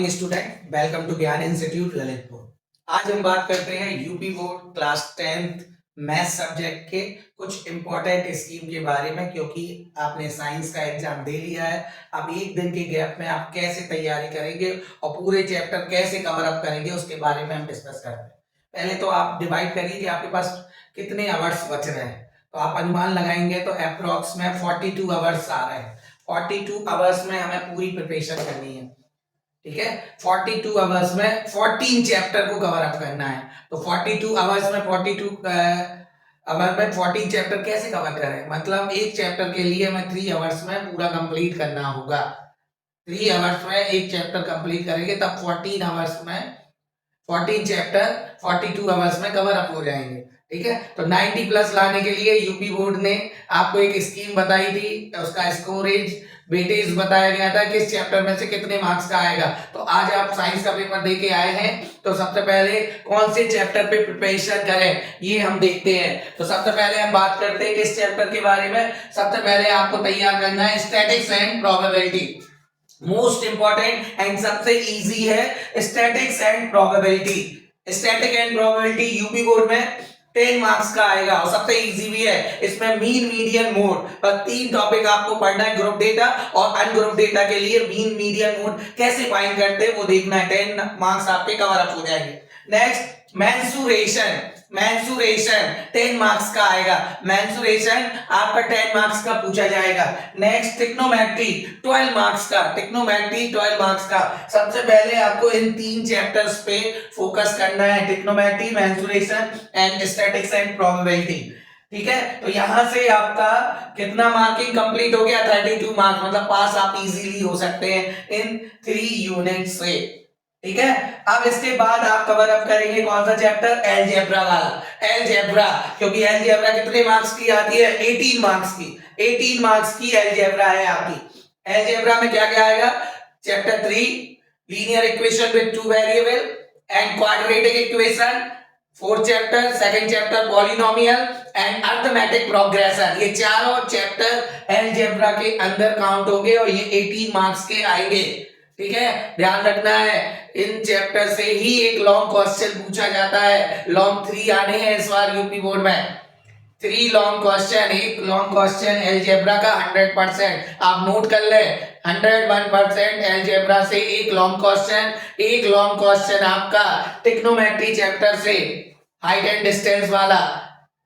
Student, welcome to ज्ञान institute Lalitpur. आज हम बात करते हैं UP board class 10th math subject के कुछ इंपॉर्टेंट स्कीम के बारे में, क्योंकि आपने साइंस का एग्जाम दे लिया है। अब एक दिन के गैप में आप कैसे तैयारी करेंगे और पूरे चैप्टर कैसे कवर अप करेंगे उसके बारे में हम डिस्कस करते हैं। पहले तो आप डिवाइड करिए कि आपके पास कितने आवर्स बच रहे हैं। तो आप अनुमान लगाएंगे तो अप्रोक्स में 42 आवर्स आ रहे हैं। 42 आवर्स में हमें पूरी प्रिपरेशन करनी है, ठीक है। 42 आवर्स में 14 चैप्टर को कवर अप करना है। तो 42 आवर्स में 42 आवर में 14 चैप्टर कैसे कवर करें, मतलब एक चैप्टर के लिए हमें 3 आवर्स में पूरा कंप्लीट करना होगा। 3 आवर्स में एक चैप्टर कंप्लीट करेंगे तब 14 आवर्स में 14 चैप्टर 42 आवर्स में कवर अप हो जाएंगे, ठीक है। तो 90 प्लस लाने के लिए यूपी बोर्ड ने आपको एक स्कीम बताई थी, उसका स्कोरेज वेटेज बताया गया था किस चैप्टर में से कितने मार्क्स का आएगा। तो आज आप साइंस का पेपर दे के आए हैं, तो सबसे पहले कौन से चैप्टर पे प्रिपरेशन करें ये हम देखते हैं। तो सबसे पहले हम बात करते हैं किस चैप्टर के बारे में। सबसे पहले आपको तैयार करना है statics and probability. Most important and सबसे इजी है statics and probability. Static and probability UP board में 10 मार्क्स का आएगा और सबसे इजी भी है। इसमें मीन मीडियन मोड पर 3 टॉपिक आपको पढ़ना है, ग्रुप डेटा और अनग्रुप डेटा के लिए मीन मीडियन मोड कैसे फाइंड करते हैं वो देखना है। 10 मार्क्स आपके कवर अप हो जाएंगे। Next mensuration. मेंसुरेशन 10 मार्क्स का आएगा। मेंसुरेशन आपका 10 मार्क्स का पूछा जाएगा। नेक्स्ट ट्रिग्नोमेट्री 12 मार्क्स का। ट्रिग्नोमेट्री 12 मार्क्स का। सबसे पहले आपको इन 3 चैप्टर्स पे फोकस करना है, trigonometry, mensuration and statics and probability, ठीक है। तो यहां से आपका कितना मार्किंग कंप्लीट हो गया, 32 मार्क्स, मतलब पास आप इजीली हो सकते हैं इन 3 यूनिट से, ठीक है। अब इसके बाद आप कवर अप करेंगे कौन सा चैप्टर, अलजेब्रा वाला। अलजेब्रा, क्योंकि अलजेब्रा कितने मार्क्स की आती है, 18 मार्क्स की। 18 मार्क्स की अलजेब्रा है आपकी। अलजेब्रा में क्या क्या आएगा, chapter 3 linear equation with 2 variable and quadratic equation, 4th chapter, 2nd chapter polynomial and arithmetic progression. ये चारों चैप्टर अलजेब्रा के अंदर काउंट होंगे और ये 18 मार्क्स के आएंगे, ठीक है। ध्यान रखना है इन चैप्टर से ही एक लॉन्ग क्वेश्चन पूछा जाता है। लॉन्ग 3 आने हैं इस बार यूपी बोर्ड में। 3 लॉन्ग क्वेश्चन, एक लॉन्ग क्वेश्चन अलजेब्रा का 100% आप नोट कर ले। 101% अलजेब्रा से एक लॉन्ग क्वेश्चन। एक लॉन्ग क्वेश्चन आपका ट्रिग्नोमेट्री चैप्टर से, हाइट एंड डिस्टेंस वाला,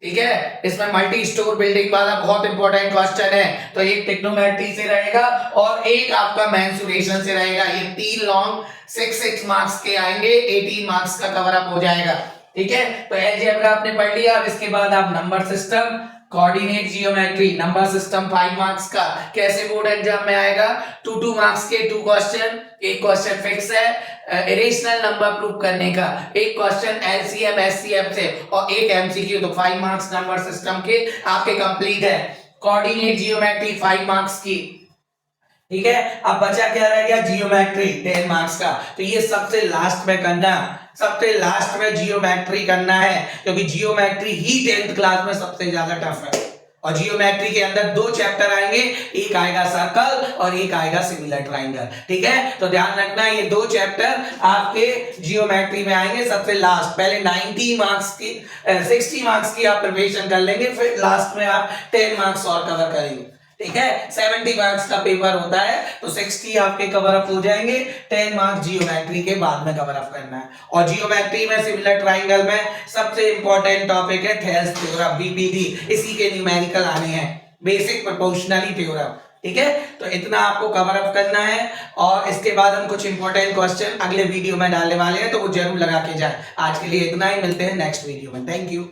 ठीक है। इसमें मल्टी स्टोर बिल्डिंग वाला बहुत इंपॉर्टेंट क्वेश्चन है, तो एक ट्रिग्नोमेट्री से रहेगा और एक आपका मेंसुरेशन से रहेगा। ये 3 लॉन्ग 6 मार्क्स के आएंगे, 18 मार्क्स का कवर अप हो जाएगा, ठीक है। तो अलजेब्रा आपने पढ़ लिया। अब इसके बाद आप number system, coordinate geometry, number system 5 marks का। कैसे बोर्ड एग्जाम में आएगा, 2 मार्क्स के 2 क्वेश्चन। एक क्वेश्चन फिक्स है इरेशनल नंबर प्रूव करने का, एक क्वेश्चन एलसीएम एचसीएफ से और एक एमसीक्यू। तो 5 मार्क्स नंबर सिस्टम के आपके कंप्लीट है। कोऑर्डिनेट जियोमेट्री 5 मार्क्स की, ठीक है। अब बचा क्या रह गया, जियोमेट्री 10 मार्क्स का। तो ये सबसे लास्ट में करना, सबसे लास्ट में जियोमेट्री करना है, क्योंकि जियोमेट्री ही 10th क्लास में सबसे ज्यादा टफ है। और जियोमेट्री के अंदर 2 चैप्टर आएंगे, एक आएगा सर्कल और एक आएगा सिमिलर ट्राइंगल, ठीक है। तो ध्यान रखना ये 2 चैप्टर आपके जियोमेट्री में आएंगे सबसे लास्ट। पहले 90 मार्क्स की 60 मार्क्स की आप प्रिपरेशन कर लेंगे, फिर लास्ट में आप 10 मार्क्स और कवर करेंगे, ठीक है। 70 मार्क्स का पेपर होता है, तो 60 आपके कवर अप हो जाएंगे। 10 मार्क्स जियोमेट्री के बाद में कवर अप करना है। और जियोमेट्री में सिमिलर ट्राइंगल में सबसे इंपॉर्टेंट टॉपिक है थेल्स थ्योरम, बीपीटी। इसी के न्यूमेरिकल आने हैं, बेसिक प्रोपोर्शनली थ्योरम, ठीक है। तो इतना आपको कवर अप करना है और इसके बाद हम कुछ इंपॉर्टेंट क्वेश्चन अगले वीडियो में डालने वाले हैं, तो वो जरूर लगा के जाए। आज के लिए इतना ही, मिलते हैं नेक्स्ट वीडियो में। Thank you.